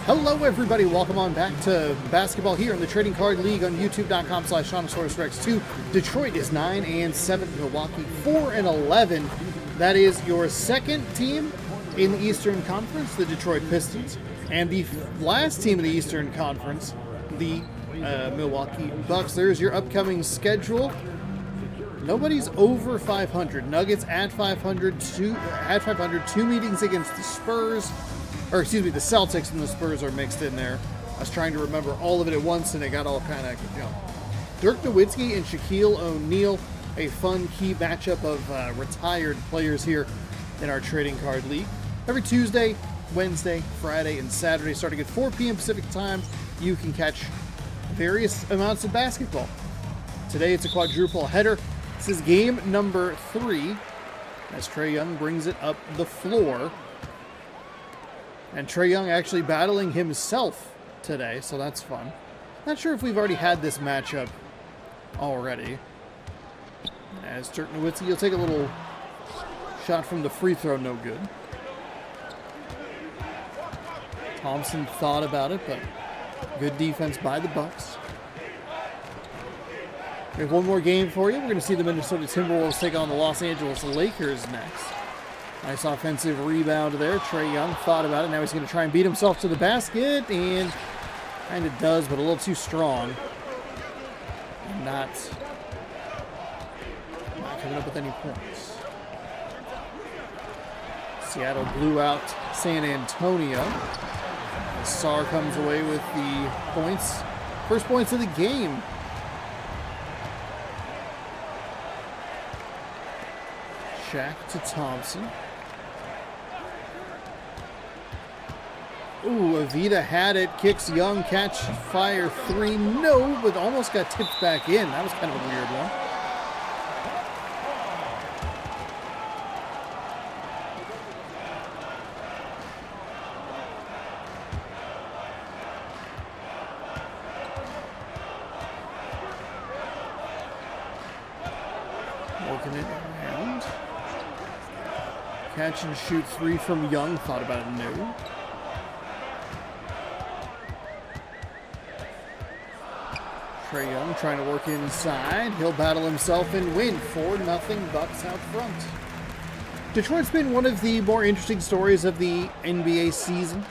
Hello everybody, welcome on back to basketball here in the Trading Card League on youtube.com/ShaunosaurusRex2. Detroit is 9-7, Milwaukee 4-11. That is your second team in the Eastern Conference, the Detroit Pistons. And the last team in the Eastern Conference, the Milwaukee Bucks. There's your upcoming schedule. Nobody's over 500. Nuggets at 500, two meetings against the Spurs. Or excuse me, the Celtics and the Spurs are mixed in there. I was trying to remember all of it at once, and it got all kind of Dirk Nowitzki and Shaquille O'Neal, a fun key matchup of retired players here in our Trading Card League. Every Tuesday, Wednesday, Friday, and Saturday, starting at 4 p.m. Pacific time, you can catch various amounts of basketball. Today, it's a quadruple header. This is game number 3, as Trae Young brings it up the floor. And Trae Young actually battling himself today, so that's fun. Not sure if we've already had this matchup already. As Dirk Nowitzki, he'll take a little shot from the free throw, no good. Thompson thought about it, but good defense by the Bucks. We have one more game for you. We're going to see the Minnesota Timberwolves take on the Los Angeles Lakers next. Nice offensive rebound there. Trae Young thought about it. Now he's going to try and beat himself to the basket, and kind of does, but a little too strong. And not coming up with any points. Seattle blew out San Antonio. Sarr comes away with the points. First points of the game. Shaq to Thompson. Ooh, Avita had it, kicks Young, catch, fire, 3, no, but almost got tipped back in. That was kind of a weird one. Working it around. Catch and shoot 3 from Young, thought about it, no. Trae Young trying to work inside. He'll battle himself and win. 4-0 Bucks out front. Detroit's been one of the more interesting stories of the NBA season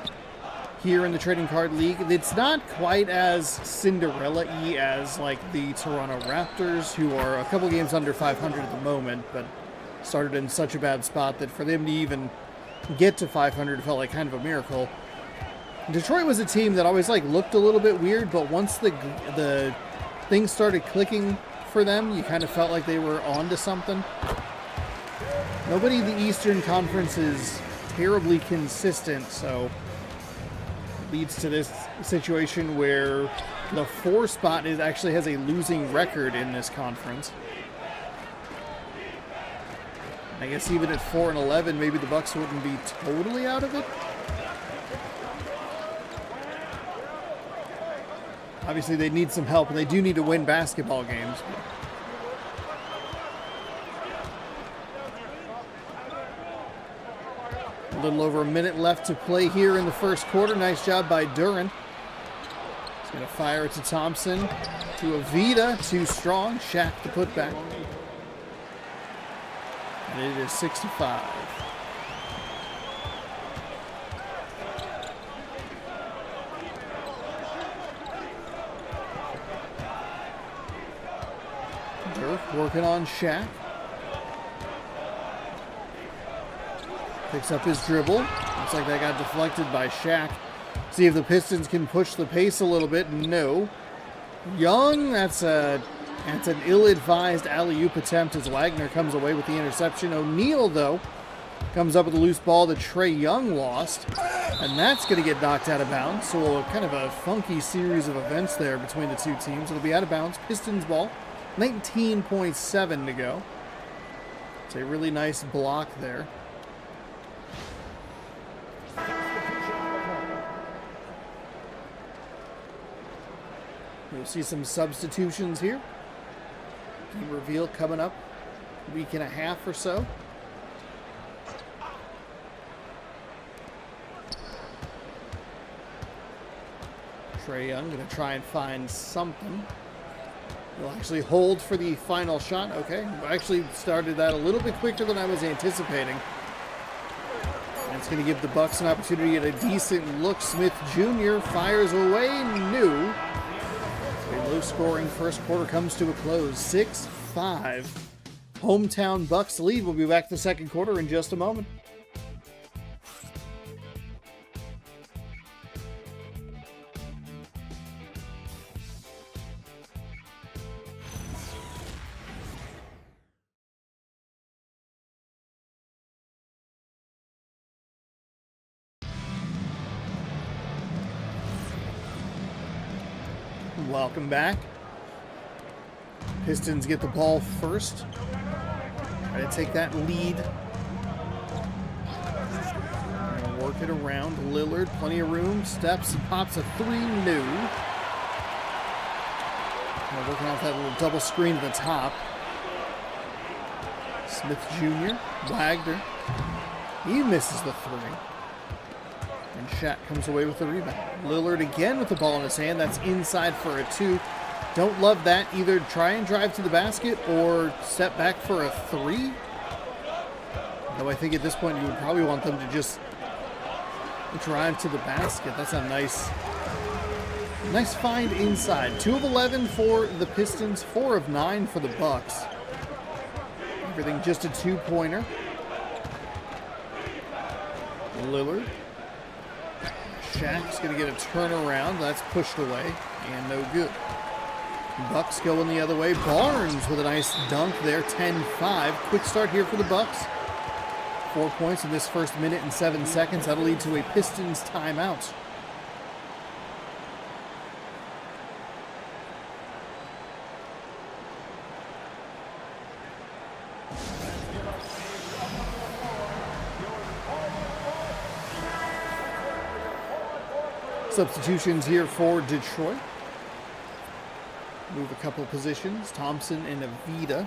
here in the Trading Card League. It's not quite as Cinderella-y as like the Toronto Raptors, who are a couple games under 500 at the moment, but started in such a bad spot that for them to even get to 500 felt like kind of a miracle. Detroit was a team that always like looked a little bit weird, but once the things started clicking for them, you kind of felt like they were onto something. Nobody in the Eastern Conference is terribly consistent, so it leads to this situation where the 4 spot actually has a losing record in this conference. I guess even at 4-11, maybe the Bucks wouldn't be totally out of it. Obviously, they need some help, and they do need to win basketball games. A little over a minute left to play here in the first quarter. Nice job by Duren. He's going to fire it to Thompson, to Avita, too strong. Shaq to put back. And it is 6-5. Dirk working on Shaq. Picks up his dribble. Looks like that got deflected by Shaq. See if the Pistons can push the pace a little bit. No. Young, that's an ill-advised alley-oop attempt as Wagner comes away with the interception. O'Neal, though, comes up with a loose ball that Trae Young lost. And that's going to get knocked out of bounds. So kind of a funky series of events there between the two teams. It'll be out of bounds. Pistons ball. 19.7 to go. It's a really nice block there. We'll see some substitutions here. Team reveal coming up a week and a half or so. Trae Young going to try and find something. He'll actually hold for the final shot. Okay, I actually started that a little bit quicker than I was anticipating. And it's going to give the Bucks an opportunity at a decent look. Smith Jr. fires away. New. A low-scoring first quarter comes to a close. 6-5. Hometown Bucks lead. We'll be back to the second quarter in just a moment. Welcome back. Pistons get the ball first. Try to take that lead. Work it around. Lillard, plenty of room. Steps and pops a three. New. Working off that little double screen at the top. Smith Jr. Wagner. He misses the three. And Shaq comes away with the rebound. Lillard again with the ball in his hand. That's inside for a two. Don't love that. Either try and drive to the basket or step back for a three. Though I think at this point you would probably want them to just drive to the basket. That's a nice find inside. 2 of 11 for the Pistons. 4 of 9 for the Bucks. Everything just a two-pointer. Lillard. Shaq's going to get a turnaround. That's pushed away and no good. Bucks going the other way. Barnes with a nice dunk there. 10-5. Quick start here for the Bucks. 4 points in this first minute and 7 seconds. That'll lead to a Pistons timeout. Substitutions here for Detroit. Move a couple positions. Thompson and Avita.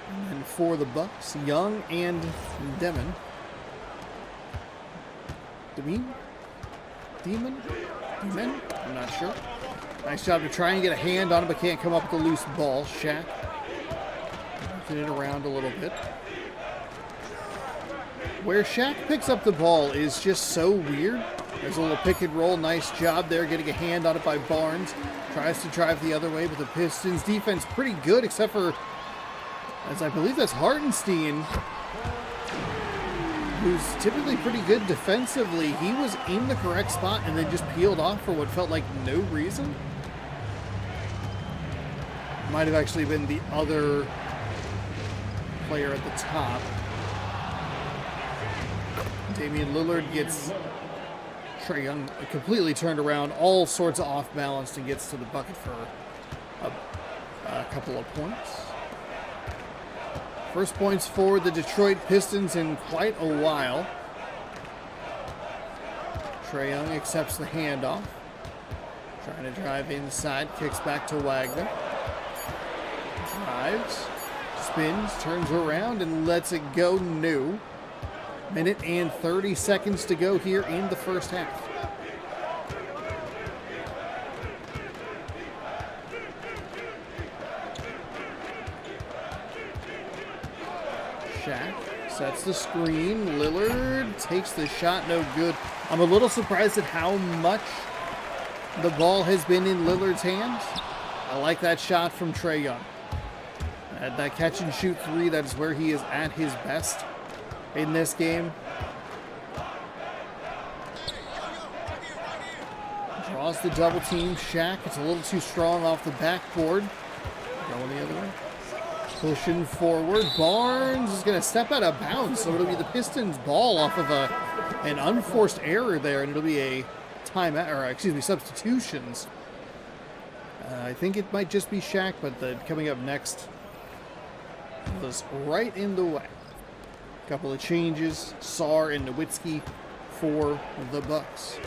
And then for the Bucks, Young and Demon. Demon? I'm not sure. Nice job to try and get a hand on it, but can't come up with a loose ball. Shaq. Moving it around a little bit. Where Shaq picks up the ball is just so weird. There's a little pick and roll. Nice job there getting a hand on it by Barnes. Tries to drive the other way, but the Pistons defense pretty good, except for, as I believe that's Hartenstein, who's typically pretty good defensively. He was in the correct spot and then just peeled off for what felt like no reason. Might have actually been the other player at the top. Damian Lillard gets Trae Young completely turned around, all sorts of off balance, and gets to the bucket for a couple of points. First points for the Detroit Pistons in quite a while. Trae Young accepts the handoff. Trying to drive inside, kicks back to Wagner. Drives, spins, turns around, and lets it go. New. Minute and 30 seconds to go here in the first half. Shaq sets the screen. Lillard takes the shot, no good. I'm a little surprised at how much the ball has been in Lillard's hands. I like that shot from Trae Young. That catch and shoot three, that is where he is at his best in this game. Draws the double team. Shaq, it's a little too strong off the backboard. Going the other way. Pushing forward. Barnes is going to step out of bounds, so it'll be the Pistons ball off of an unforced error there, and it'll be a timeout, or excuse me, substitutions. I think it might just be Shaq, but coming up next was right in the way. Couple of changes. Sarr and Nowitzki for the Bucks.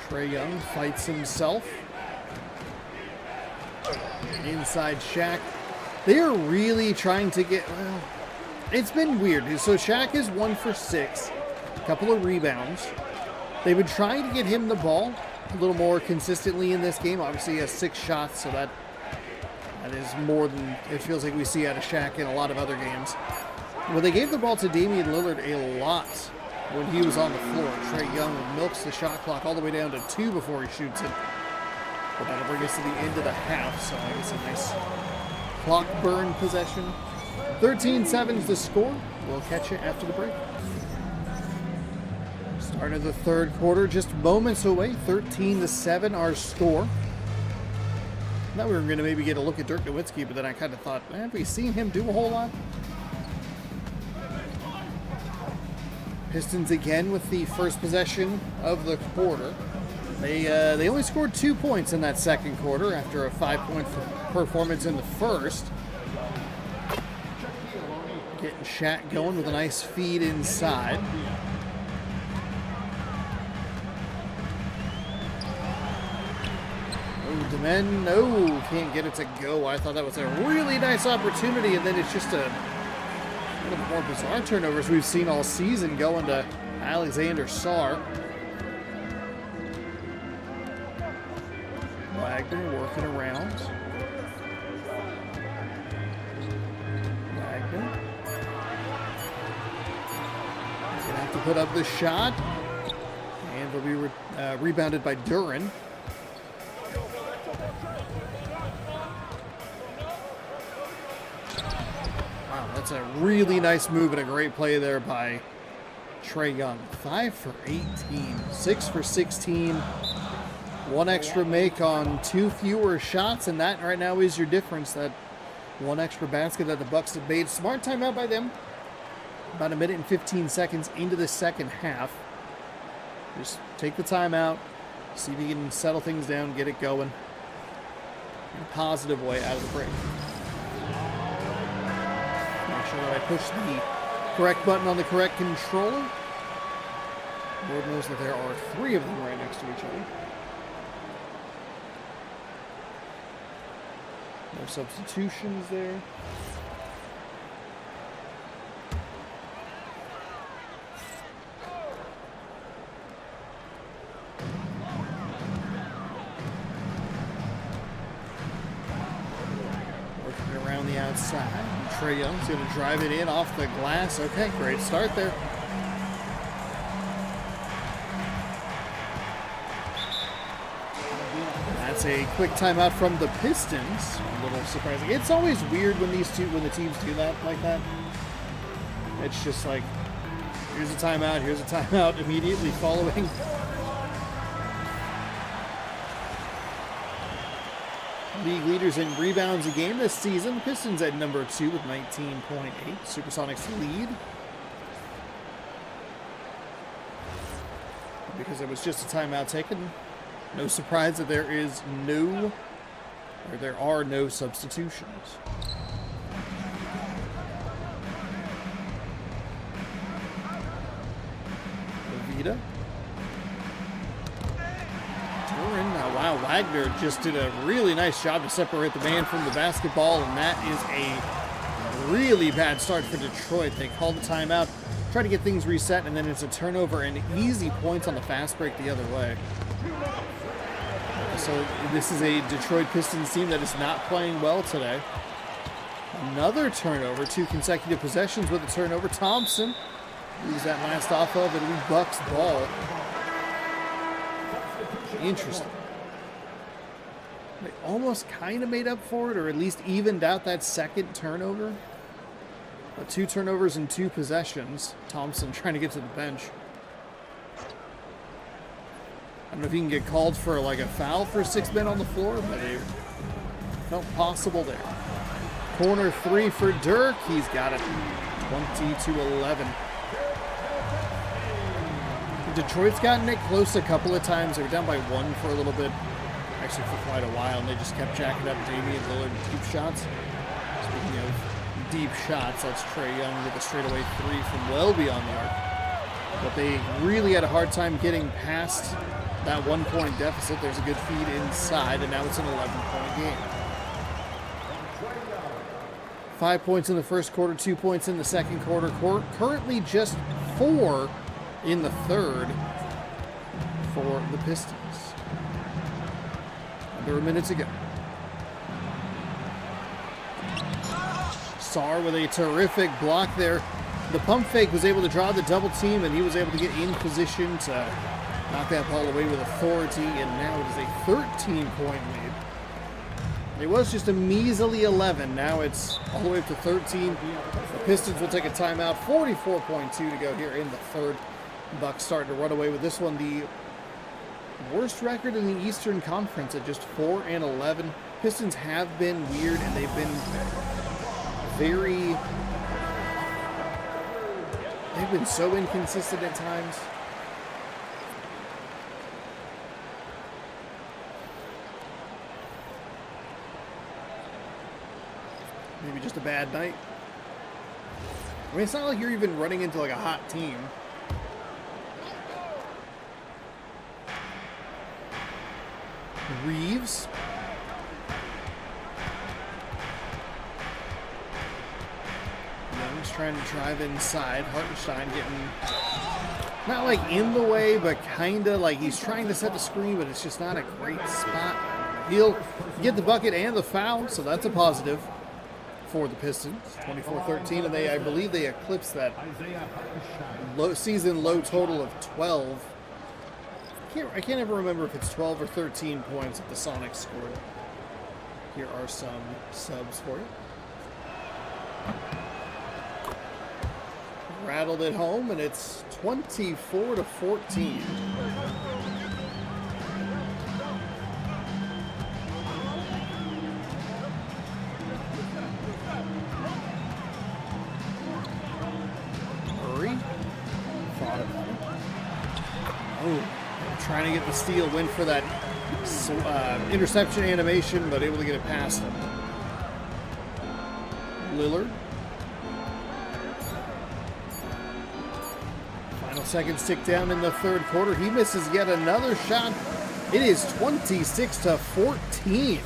Trae Young fights himself. Inside Shaq. They are really trying to get, well, It's been weird. So Shaq is 1 for 6, a couple of rebounds. They've been trying to get him the ball a little more consistently in this game. Obviously, he has 6 shots, so that is more than it feels like we see out of Shaq in a lot of other games. Well, they gave the ball to Damian Lillard a lot when he was on the floor. Trae Young milks the shot clock all the way down to 2 before he shoots it. But that'll bring us to the end of the half, so I guess a nice clock burn possession. 13-7 is the score. We'll catch you after the break. Start of the third quarter, just moments away. 13-7 our score. I thought we were going to maybe get a look at Dirk Nowitzki, but then I kind of thought, have we seen him do a whole lot? Pistons again with the first possession of the quarter. They only scored 2 points in that second quarter after a 5-point performance in the first. Getting Shaq going with a nice feed inside. Oh, Demen, no, can't get it to go. I thought that was a really nice opportunity, and then it's just one of the more bizarre turnovers we've seen all season going to Alexander Sarr. Wagner working around. Wagner. He's going to have to put up the shot. And will be rebounded by Duran. Wow, that's a really nice move and a great play there by Trae Young. 5 for 18, 6 for 16. 1 extra make on 2 fewer shots, and that right now is your difference. That 1 extra basket that the Bucks have made. Smart timeout by them. About 1 minute and 15 seconds into the second half. Just take the timeout, see if you can settle things down, get it going in a positive way out of the break. Make sure that I push the correct button on the correct controller. Lord knows that there are 3 of them right next to each other. No substitutions there. Working around the outside. Trae Young's going to drive it in off the glass. Okay, great start there. That's a quick timeout from the Pistons. A little surprising. It's always weird when the teams do that like that. It's just like, here's a timeout immediately following. League leaders in rebounds a game this season. Pistons at number 2 with 19.8. SuperSonics lead. Because it was just a timeout taken. No surprise that there are no substitutions. Levita. Duran. Now, wow, Wagner just did a really nice job to separate the man from the basketball, and that is a really bad start for Detroit. They called the timeout, try to get things reset, and then it's a turnover and easy points on the fast break the other way. So this is a Detroit Pistons team that is not playing well today. Another turnover, 2 consecutive possessions with a turnover. Thompson, who's that last off of, it'll be Bucks ball. Interesting. They almost kind of made up for it, or at least evened out that second turnover. But 2 turnovers and 2 possessions. Thompson trying to get to the bench. I don't know if he can get called for like a foul for 6 men on the floor, but it felt possible there. Corner 3 for Dirk. He's got it. 20-11. Detroit's gotten it close a couple of times. They were down by 1 for a little bit. Actually, for quite a while, and they just kept jacking up Damian Lillard deep shots. Speaking of deep shots, that's Trae Young with a straightaway 3 from well beyond the arc. But they really had a hard time getting past that 1-point deficit. There's a good feed inside, and now it's an 11-point game. 5 points in the first quarter, 2 points in the second quarter. Currently just 4 in the third for the Pistons. Under a minute to go. Sarr with a terrific block there. The pump fake was able to draw the double team, and he was able to get in position to knock that ball away with authority, and now it is a 13-point lead. It was just a measly 11. Now it's all the way up to 13. The Pistons will take a timeout. 44.2 to go here in the third. Bucks starting to run away with this one. The worst record in the Eastern Conference at just 4-11. Pistons have been weird, and they've been they've been so inconsistent at times. Maybe just a bad night. I mean, it's not like you're even running into like a hot team. Reeves. Young's trying to drive inside. Hartenstein getting not like in the way, but kind of like he's trying to set the screen, but it's just not a great spot. He'll get the bucket and the foul, so that's a positive for the Pistons. 24-13, and I believe they eclipsed that season low total of 12. I can't ever remember if it's 12 or 13 points that the Sonics scored. Here are some subs for you. Rattled it home, and it's 24-14. Murray. Thought about it. Oh. Trying to get the steal, went for that interception animation, but able to get it past him. Lillard. Final seconds tick down in the third quarter. He misses yet another shot. It is 26-14.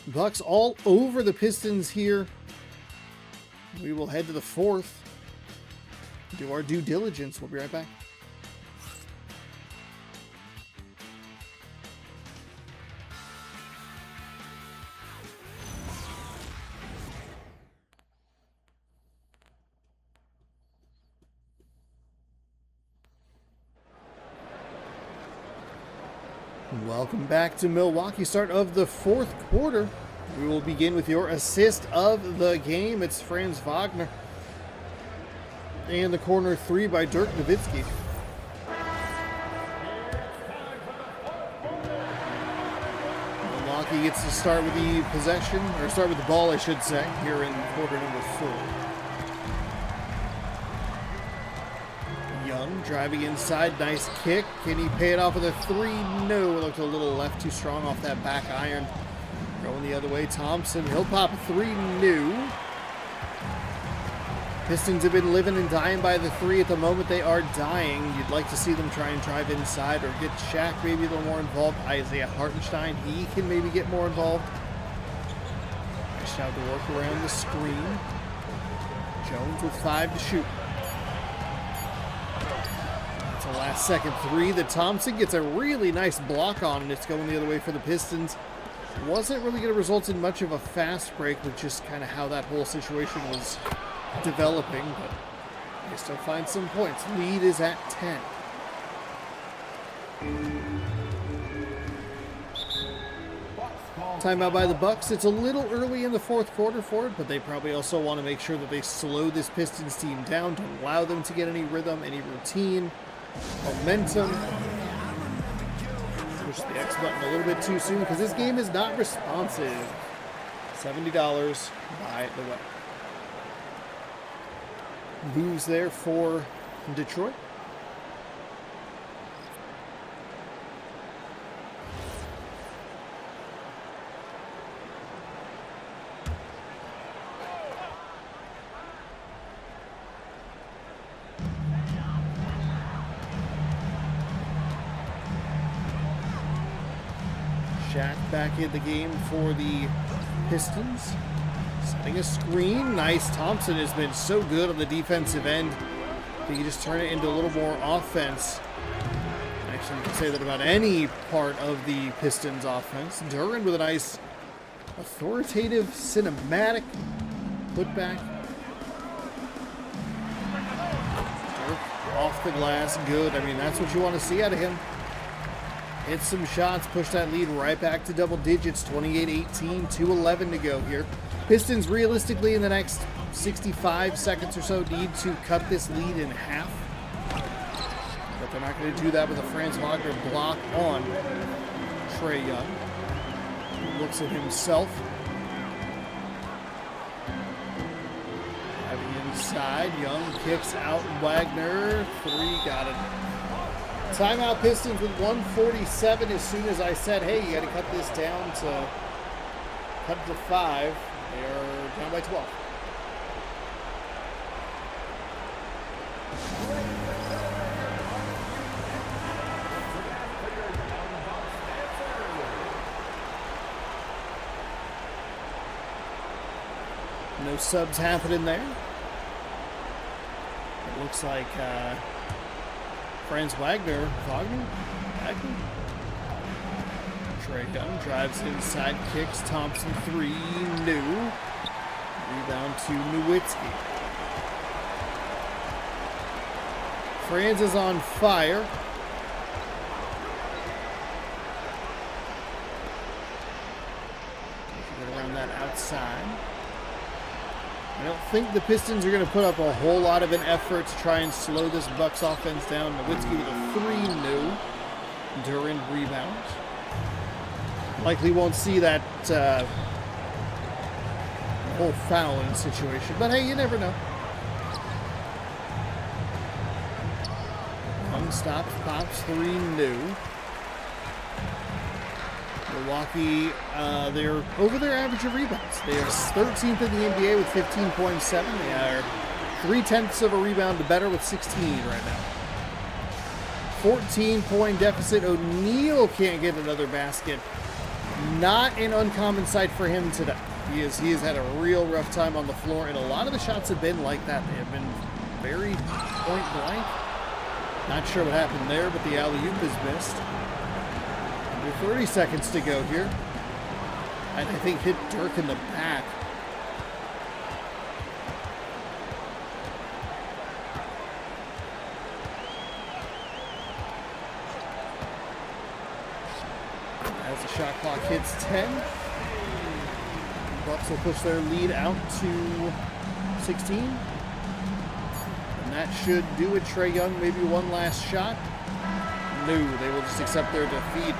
Bucks all over the Pistons here. We will head to the fourth. Do our due diligence. We'll be right back. Welcome back to Milwaukee. Start of the fourth quarter. We will begin with your assist of the game. It's Franz Wagner. And the corner three by Dirk Nowitzki. Milwaukee gets to start with the possession, or start with the ball, I should say, here in quarter number 4. Young driving inside, nice kick. Can he pay it off with a 3? No, looked a little left, too strong off that back iron. Going the other way, Thompson, he'll pop a 3. No. Pistons have been living and dying by the 3. At the moment, they are dying. You'd like to see them try and drive inside or get Shaq maybe a little more involved. Isaiah Hartenstein, he can maybe get more involved. Nice job to work around the screen. Jones with 5 to shoot. That's a last second 3 that Thompson gets a really nice block on, and it's going the other way for the Pistons. Wasn't really going to result in much of a fast break with just kind of how that whole situation was developing, but they still find some points. Lead is at 10. Timeout by the Bucks. It's a little early in the fourth quarter for it, but they probably also want to make sure that they slow this Pistons team down, don't allow them to get any rhythm, any routine, momentum. Push the X button a little bit too soon because this game is not responsive. $70 by the way. Moves there for Detroit. Shaq back in the game for the Pistons. Setting a screen. Nice. Thompson has been so good on the defensive end. He can just turn it into a little more offense. Actually, you can say that about any part of the Pistons offense. Duran with a nice authoritative cinematic putback. Dirk off the glass. Good. I mean, that's what you want to see out of him. Hit some shots, push that lead right back to double digits. 28-18, 2:11 to go here. Pistons realistically in the next 65 seconds or so need to cut this lead in half. But they're not going to do that with a Franz Wagner block on Trae Young. He looks at himself. Driving inside, Young kicks out Wagner. 3, got it. Timeout Pistons with 1:47. As soon as I said, hey, you got to cut this down to 5, they are down by 12. No subs happening there. It looks like Franz Wagner. Trae Young drives inside, kicks. Thompson 3, new. Rebound to Nowitzki. Franz is on fire. Get around that outside. I don't think the Pistons are going to put up a whole lot of an effort to try and slow this Bucks offense down. Nowitzki with a 3, new. Duran rebounds. Likely won't see that whole fouling situation, but hey, you never know. Young stops, pops, 3, new. Milwaukee, they're over their average of rebounds. They are 13th in the NBA with 15.7. They are 0.3 of a rebound to better with 16 right now. 14-point deficit. O'Neal can't get another basket. Not an uncommon sight for him today. He has had a real rough time on the floor, and a lot of the shots have been like that. They have been very point blank. Not sure what happened there, but the alley-oop is missed. Under 30 seconds to go here. And I think hit Dirk in the back. As the shot clock hits 10, Bucks will push their lead out to 16. And that should do it. Trae Young, maybe one last shot. No, they will just accept their defeat.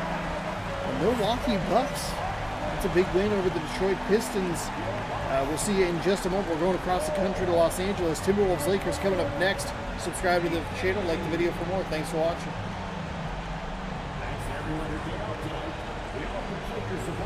The Milwaukee Bucks, that's a big win over the Detroit Pistons. We'll see you in just a moment. We're going across the country to Los Angeles. Timberwolves Lakers coming up next. Subscribe to the channel, like the video for more. Thanks for watching.